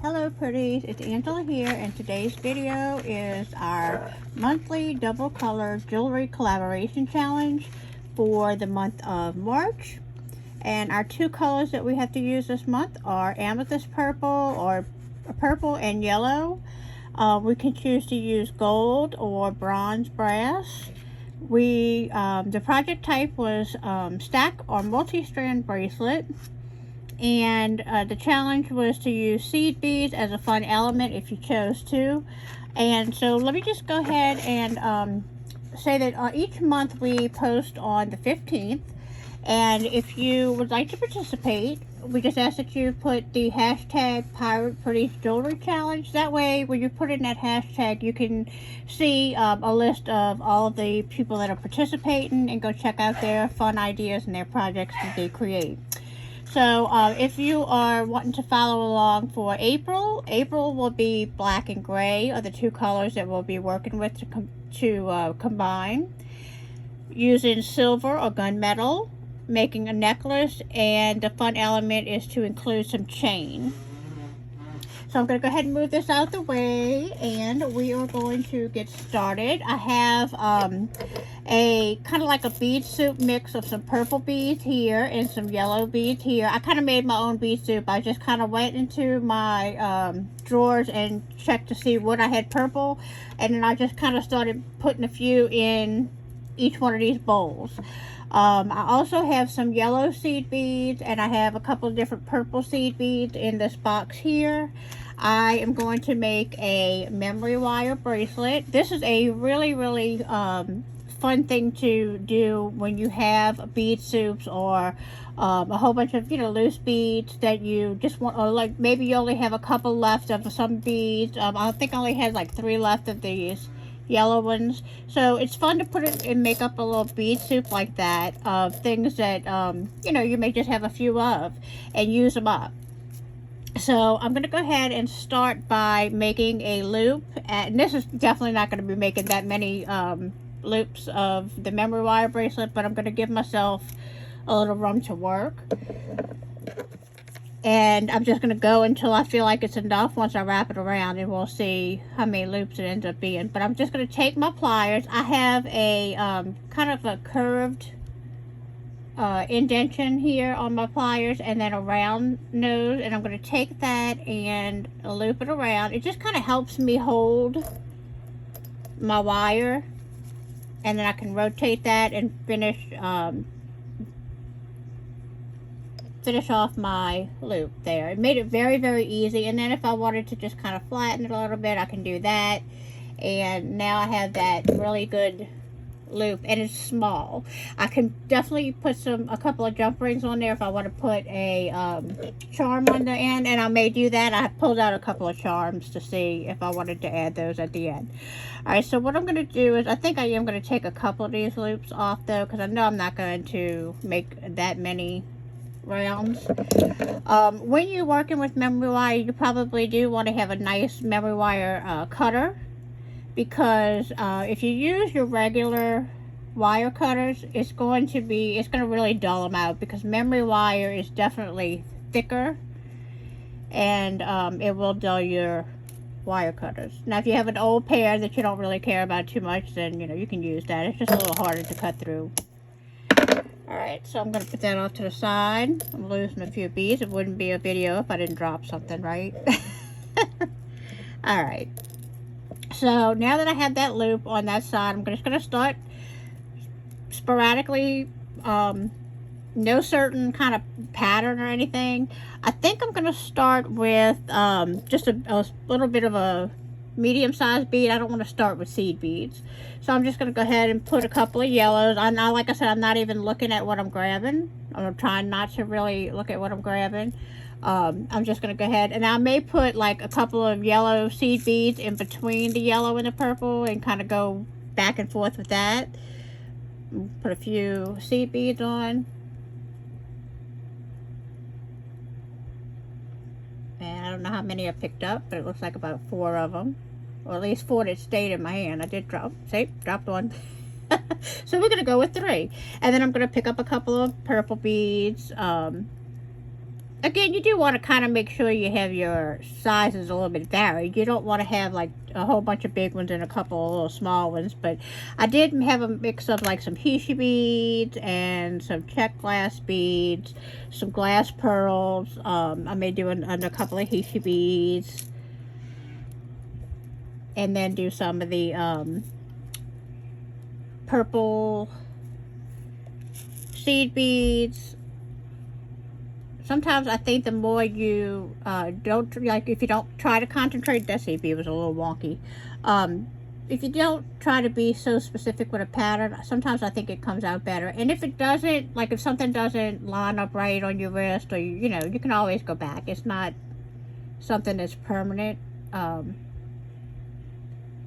Hello Pretties, it's Angela here, and today's video is our monthly double color jewelry collaboration challenge for the month of March. And our two colors that we have to use this month are amethyst purple or purple and yellow. We can choose to use gold or bronze brass. The project type was stack or multi-strand bracelet. And the challenge was to use seed beads as a fun element if you chose to. And so let me just go ahead and say that each month we post on the 15th. And if you would like to participate, we just ask that you put the hashtag Pirate Pretties Jewelry Challenge. That way, when you put in that hashtag, you can see a list of all of the people that are participating and go check out their fun ideas and their projects that they create. So if you are wanting to follow along for April will be black and gray are the two colors that we'll be working with to combine. Using silver or gunmetal, making a necklace, and the fun element is to include some chain. So I'm going to go ahead and move this out the way, and we are going to get started. I have a kind of like a bead soup mix of some purple beads here and some yellow beads here. I kind of made my own bead soup. I just kind of went into my drawers and checked to see what I had purple, and then I just kind of started putting a few in each one of these bowls. I also have some yellow seed beads, and I have a couple of different purple seed beads in this box here. I am going to make a memory wire bracelet. This is a really fun thing to do when you have bead soups or a whole bunch of loose beads that you just want, or like maybe you only have a couple left of some beads. I think I only had like 3 left of these yellow ones, so it's fun to put it and make up a little bead soup like that of things that you may just have a few of and use them up. So I'm going to go ahead and start by making a loop, and this is definitely not going to be making that many loops of the memory wire bracelet, but I'm going to give myself a little room to work. And I'm just going to go until I feel like it's enough once I wrap it around, and we'll see how many loops it ends up being. But I'm just going to take my pliers. I have a kind of a curved indentation here on my pliers, and then a round nose. And I'm going to take that and loop it around. It just kind of helps me hold my wire. And then I can rotate that and finish off my loop there. It made it very easy. And then if I wanted to just kind of flatten it a little bit, I can do that. And now I have that really good loop, and it's small. I can definitely put a couple of jump rings on there if I want to put a charm on the end, and I may do that. I pulled out a couple of charms to see if I wanted to add those at the end. Alright, so what I'm going to do is, I think I am going to take a couple of these loops off though, because I know I'm not going to make that many rounds. When you're working with memory wire, you probably do want to have a nice memory wire cutter, because if you use your regular wire cutters, it's going to really dull them out, because memory wire is definitely thicker, and it will dull your wire cutters. Now if you have an old pair that you don't really care about too much, then you can use that. It's just a little harder to cut through. Alright, so I'm going to put that off to the side. I'm losing a few beads. It wouldn't be a video if I didn't drop something, right? Alright. So now that I have that loop on that side, I'm just going to start sporadically, no certain kind of pattern or anything. I think I'm going to start with just a little bit of a medium-sized bead. I don't want to start with seed beads. So I'm just going to go ahead and put a couple of yellows. Like I said, I'm not even looking at what I'm grabbing. I'm trying not to really look at what I'm grabbing. I'm just going to go ahead, and I may put like a couple of yellow seed beads in between the yellow and the purple and kind of go back and forth with that. Put a few seed beads on. And I don't know how many I picked up, but it looks like about 4 of them. Or at least 4 that stayed in my hand. I did dropped one. So we're going to go with 3. And then I'm going to pick up a couple of purple beads. again, you do want to kind of make sure you have your sizes a little bit varied. You don't want to have like a whole bunch of big ones and a couple of little small ones. But I did have a mix of like some Hishi beads and some check glass beads, some glass pearls. I may do a couple of Hishi beads, and then do some of the purple seed beads. Sometimes I think the more you don't, like if you don't try to concentrate, that seed bead was a little wonky. If you don't try to be so specific with a pattern, sometimes I think it comes out better. And if it doesn't, like if something doesn't line up right on your wrist, or you know, you can always go back. It's not something that's permanent.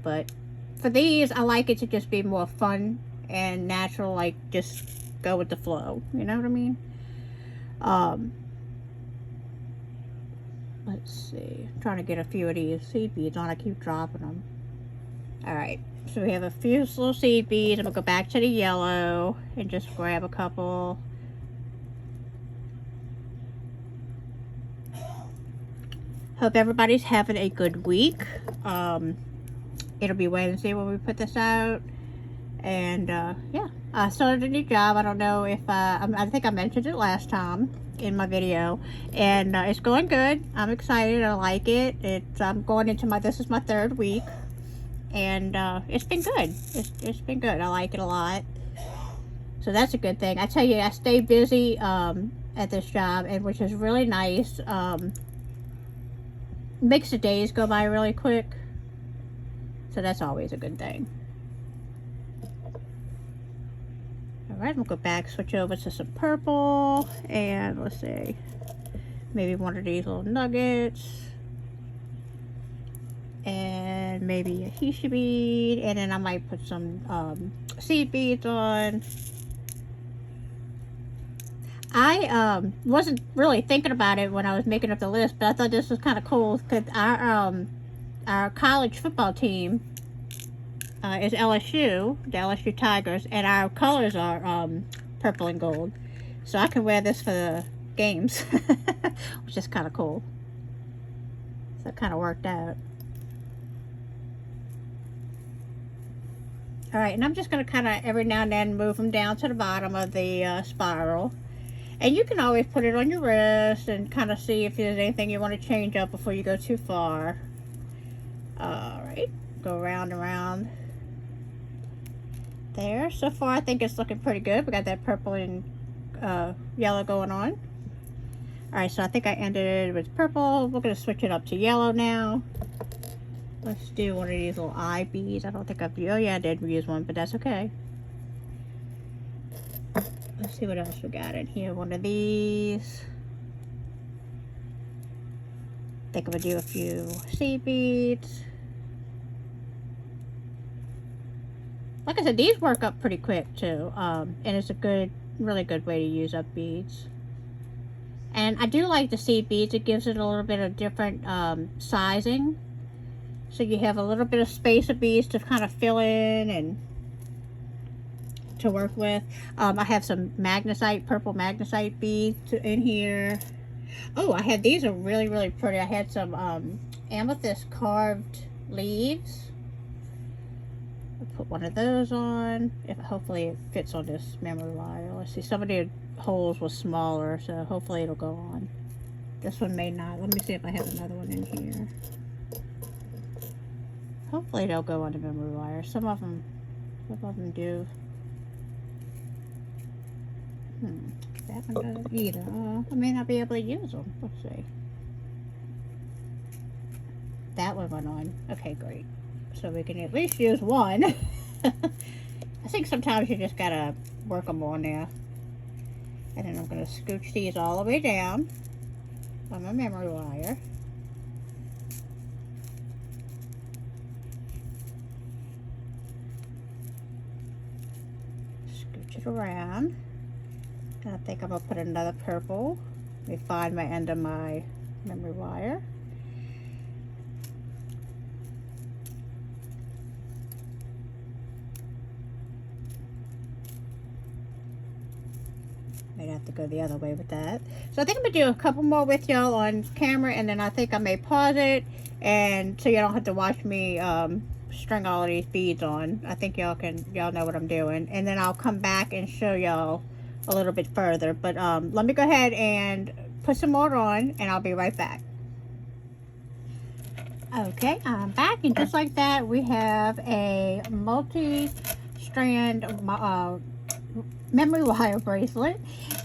But for these, I like it to just be more fun and natural, like just go with the flow. You know what I mean? Let's see. I'm trying to get a few of these seed beads on. I keep dropping them. Alright, so we have a few little seed beads. I'm going to go back to the yellow and just grab a couple. Hope everybody's having a good week. It'll be Wednesday when we put this out. And yeah, I started a new job. I don't know if I think I mentioned it last time in my video, and it's going good. I'm excited. I like it. I'm going into this is my 3rd week, and it's been good. It's been good. I like it a lot, so that's a good thing. I tell you, I stay busy at this job, and which is really nice. Makes the days go by really quick, so that's always a good thing. Alright, we'll go back, switch over to some purple, and let's see, maybe one of these little nuggets, and maybe a Hishi bead, and then I might put some seed beads on. I wasn't really thinking about it when I was making up the list, but I thought this was kind of cool, because our college football team is LSU, the LSU Tigers, and our colors are purple and gold. So I can wear this for the games, which is kind of cool. So it kind of worked out. Alright, and I'm just going to kind of every now and then move them down to the bottom of the spiral. And you can always put it on your wrist and kind of see if there's anything you want to change up before you go too far. Alright, go round and round. There. So far, I think it's looking pretty good. We got that purple and yellow going on. Alright, so I think I ended with purple. We're going to switch it up to yellow now. Let's do one of these little eye beads. I don't think I've... Oh, yeah, I did use one, but that's okay. Let's see what else we got in here. One of these. I think I'm going to do a few seed beads. Like I said, these work up pretty quick too, and it's a really good way to use up beads. And I do like the seed beads. It gives it a little bit of different sizing, so you have a little bit of space of beads to kind of fill in and to work with. I have some magnesite, purple magnesite beads in here. Oh, these are really, really pretty. I had some amethyst carved leaves. I'll put one of those on. Hopefully it fits on this memory wire. Let's see, some of the holes was smaller, so hopefully it'll go on. This one may not. Let me see if I have another one in here. Hopefully they'll go on the memory wire. Some of them do. That one doesn't either. I may not be able to use them. Let's see. That one went on. Okay, great. So we can at least use one. I think sometimes you just gotta work them on there. And then I'm gonna scooch these all the way down on my memory wire. Scooch it around. And I think I'm gonna put another purple. Let me find my end of my memory wire. Might have to go the other way with that. So I think I'm gonna do a couple more with y'all on camera, and then I think I may pause it, and so you don't have to watch me string all of these beads on. I think y'all know what I'm doing, and then I'll come back and show y'all a little bit further. But let me go ahead and put some more on, and I'll be right back. Okay, I'm back, and just like that, we have a multi-strand memory wire bracelet,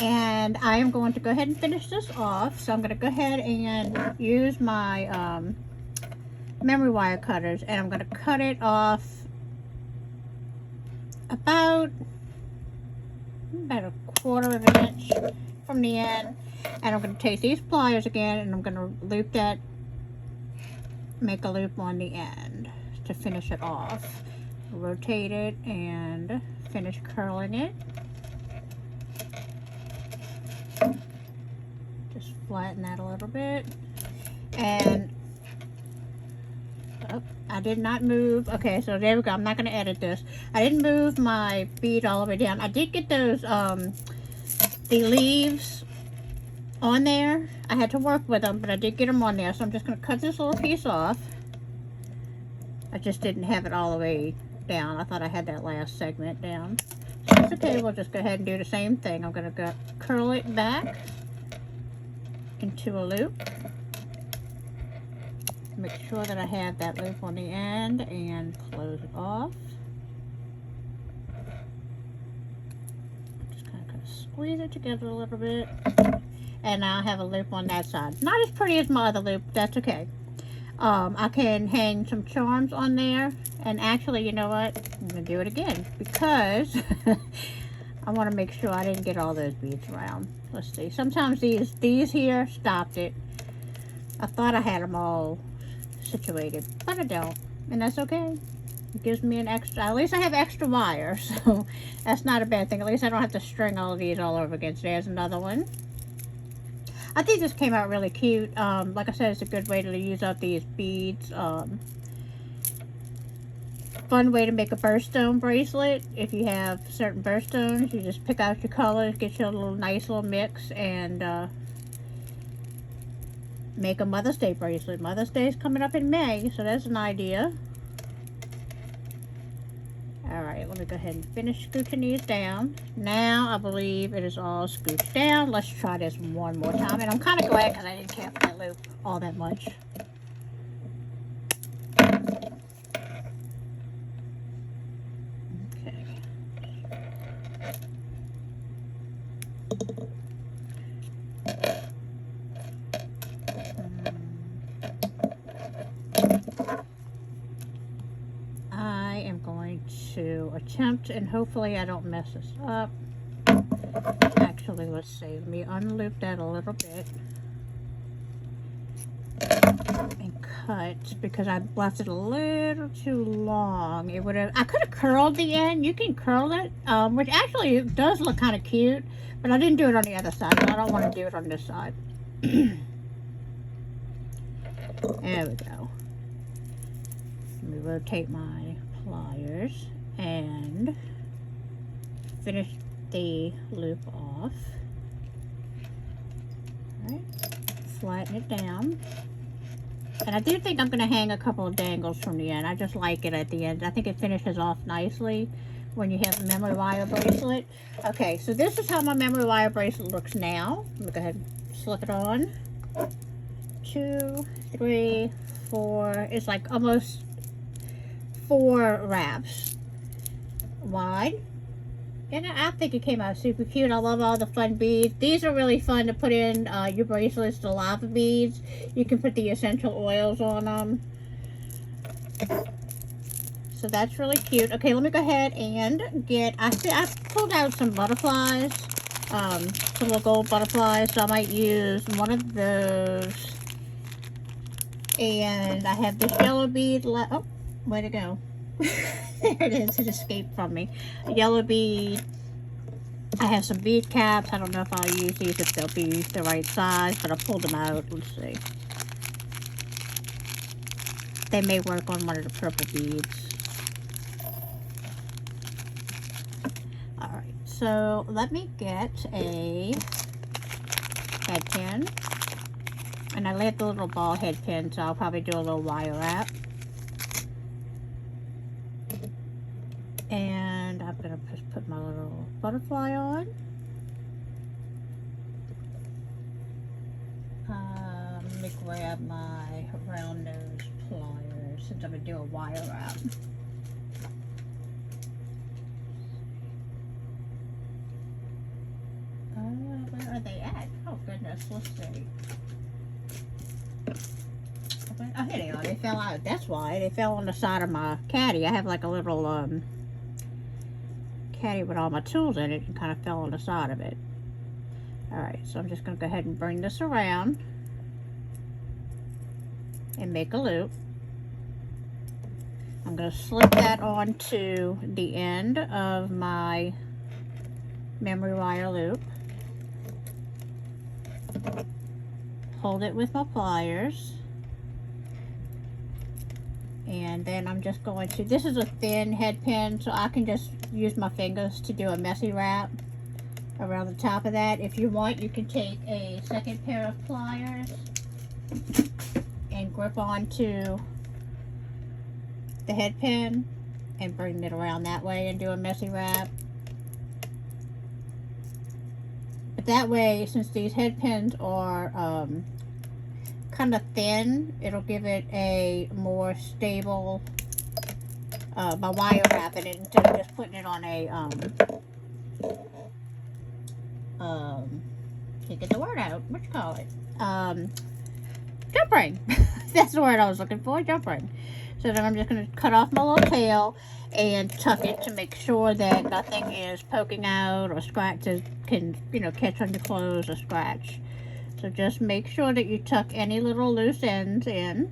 and I am going to go ahead and finish this off. So I'm going to go ahead and use my memory wire cutters, and I'm going to cut it off about a quarter of an inch from the end, and I'm going to take these pliers again, and I'm going to loop that, make a loop on the end to finish it off. Rotate it and finish curling it. Just flatten that a little bit. And oh, I did not move. Okay, so there we go. I'm not going to edit this. I didn't move my bead all the way down. I did get those the leaves on there. I had to work with them, but I did get them on there. So I'm just going to cut this little piece off. I just didn't have it all the way down. I thought I had that last segment down. So it's okay. We'll just go ahead and do the same thing. I'm going to curl it back into a loop. Make sure that I have that loop on the end and close it off. Just kind of squeeze it together a little bit. And now I have a loop on that side. Not as pretty as my other loop, but that's okay. I can hang some charms on there. And actually, you know what? I'm going to do it again because I want to make sure I didn't get all those beads around. Let's see. Sometimes these here stopped it. I thought I had them all situated, but I don't. And that's okay. It gives me an extra, at least I have extra wire. So that's not a bad thing. At least I don't have to string all of these all over again. So there's another one. I think this came out really cute. Like I said, it's a good way to use up these beads. Fun way to make a birthstone bracelet. If you have certain birthstones, you just pick out your colors, get your nice little mix, and make a Mother's Day bracelet. Mother's Day is coming up in May, so that's an idea. Alright, let me go ahead and finish scooching these down. Now I believe it is all scooched down. Let's try this one more time. And I'm kind of glad because I didn't care for that loop all that much. Okay. I am going to attempt, and hopefully I don't mess this up. Actually, let's see. Let me unloop that a little bit and cut, because I left it a little too long. It would have, I could have curled the end. You can curl it, which actually does look kind of cute, but I didn't do it on the other side, so I don't want to do it on this side. There we go. Let me rotate my pliers and finish the loop off. Alright, flatten it down. And I do think I'm going to hang a couple of dangles from the end. I just like it at the end. I think it finishes off nicely when you have a memory wire bracelet. Okay, so this is how my memory wire bracelet looks now. Let me go ahead and slip it on. 2, 3, 4. It's like almost 4 wraps wide. And I think it came out super cute. I love all the fun beads. These are really fun to put in your bracelets, the lava beads. You can put the essential oils on them. So that's really cute. Okay, let me go ahead and get, I pulled out some butterflies, some little gold butterflies. So I might use one of those. And I have this yellow bead left. Oh, way to go. There it is. It escaped from me. A yellow bead. I have some bead caps. I don't know if I'll use these, if they'll be the right size, but I pulled them out. Let's see. They may work on one of the purple beads. Alright, so let me get a head pin. And I left the little ball head pin, so I'll probably do a little wire wrap. And I'm going to just put my little butterfly on. Let me grab my round nose pliers since I'm going to do a wire wrap. Where are they at? Oh goodness, let's see. Oh, here they are. They fell out. That's why. They fell on the side of my caddy. I have like a little caddy with all my tools in it and kind of fell on the side of it. Alright, so I'm just going to go ahead and bring this around and make a loop. I'm going to slip that onto the end of my memory wire loop. Hold it with my pliers. And then I'm just going to, this is a thin head pin, so I can just use my fingers to do a messy wrap around the top of that. If you want, you can take a second pair of pliers and grip onto the head pin and bring it around that way and do a messy wrap. But that way, since these head pins are kind of thin, it'll give it a more stable by wire wrapping it instead of just putting it on a can't get the word out, what you call it, jump ring. That's the word I was looking for, jump ring. So then I'm just going to cut off my little tail and tuck it to make sure that nothing is poking out or scratches can, you know, catch on your clothes or scratch. So just make sure that you tuck any little loose ends in.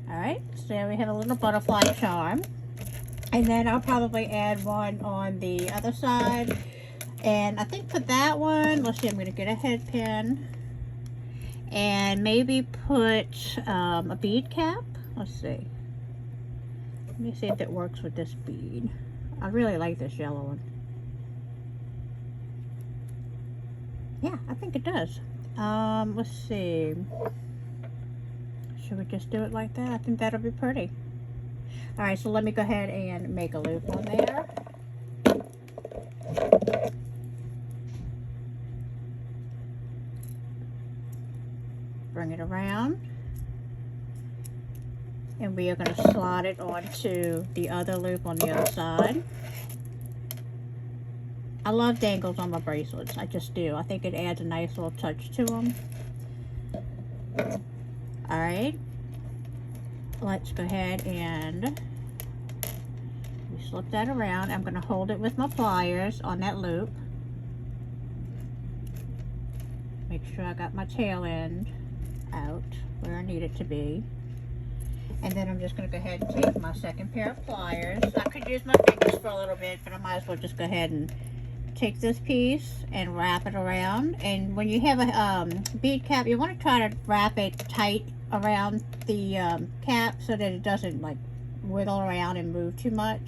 Alright, so there we have a little butterfly charm. And then I'll probably add one on the other side. And I think for that one, let's see, I'm going to get a head pin. And maybe put a bead cap. Let's see. Let me see if it works with this bead. I really like this yellow one. Yeah, I think it does. Let's see. Should we just do it like that? I think that'll be pretty. Alright, so let me go ahead and make a loop on there. Bring it around. And we are going to slide it onto the other loop on the other side. I love dangles on my bracelets. I just do. I think it adds a nice little touch to them. Alright. Let's go ahead and slip that around. I'm going to hold it with my pliers on that loop. Make sure I got my tail end out where I need it to be. And then I'm just going to go ahead and take my second pair of pliers. I could use my fingers for a little bit, but I might as well just go ahead and take this piece and wrap it around. And when you have a bead cap, you want to try to wrap it tight around the cap so that it doesn't like wiggle around and move too much.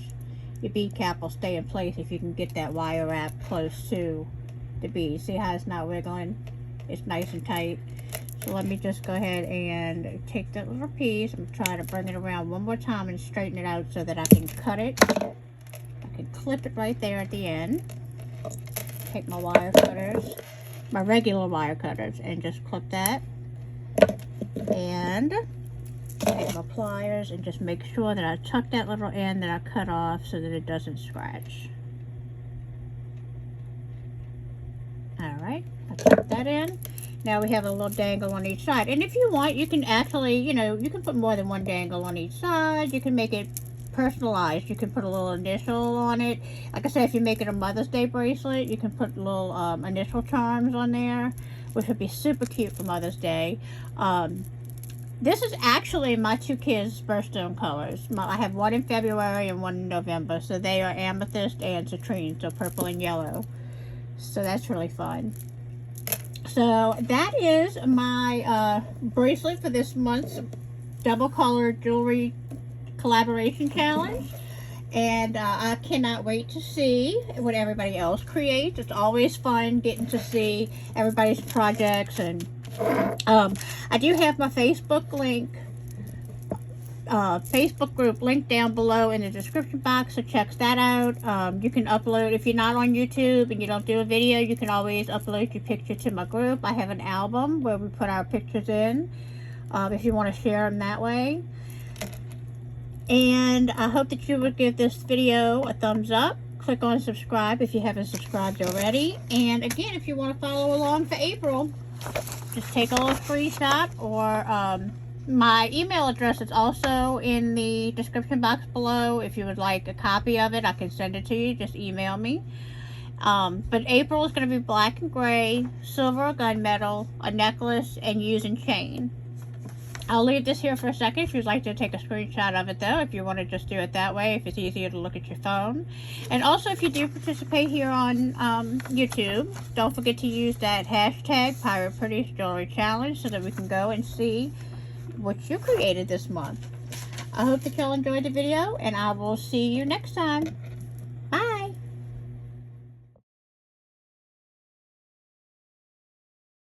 Your bead cap will stay in place if you can get that wire wrap close to the bead. See how it's not wiggling? It's nice and tight. So let me just go ahead and take that little piece and try to bring it around one more time and straighten it out so that I can cut it. I can clip it right there at the end. Take my wire cutters, my regular wire cutters, and just clip that. And take my pliers and just make sure that I tuck that little end that I cut off so that it doesn't scratch. Alright, I tuck that in. Now we have a little dangle on each side. And if you want, you can actually, you know, you can put more than one dangle on each side. You can make it personalized. You can put a little initial on it. Like I said, if you make it a Mother's Day bracelet, you can put little initial charms on there, which would be super cute for Mother's Day. This is actually my two kids' birthstone colors. I have one in February and one in November. So they are amethyst and citrine, so purple and yellow. So that's really fun. So that is my bracelet for this month's double colored jewelry collaboration challenge. And I cannot wait to see what everybody else creates. It's always fun getting to see everybody's projects. And I do have my Facebook link, Facebook group link down below in the description box, so check that out. You can upload, if you're not on YouTube and you don't do a video, you can always upload your picture to my group. I have an album where we put our pictures in, if you want to share them that way. And I hope that you would give this video a thumbs up. Click on subscribe if you haven't subscribed already. And again, if you want to follow along for April, just take a little screenshot, or my email address is also in the description box below. If you would like a copy of it, I can send it to you. Just email me. But April is going to be black and gray, silver or gunmetal, a necklace, and using chain. I'll leave this here for a second if you'd like to take a screenshot of it, though, if you want to just do it that way, if it's easier to look at your phone. And also, if you do participate here on YouTube, don't forget to use that hashtag Pirate Pretties Jewelry Challenge so that we can go and see what you created this month. I hope that y'all enjoyed the video, and I will see you next time.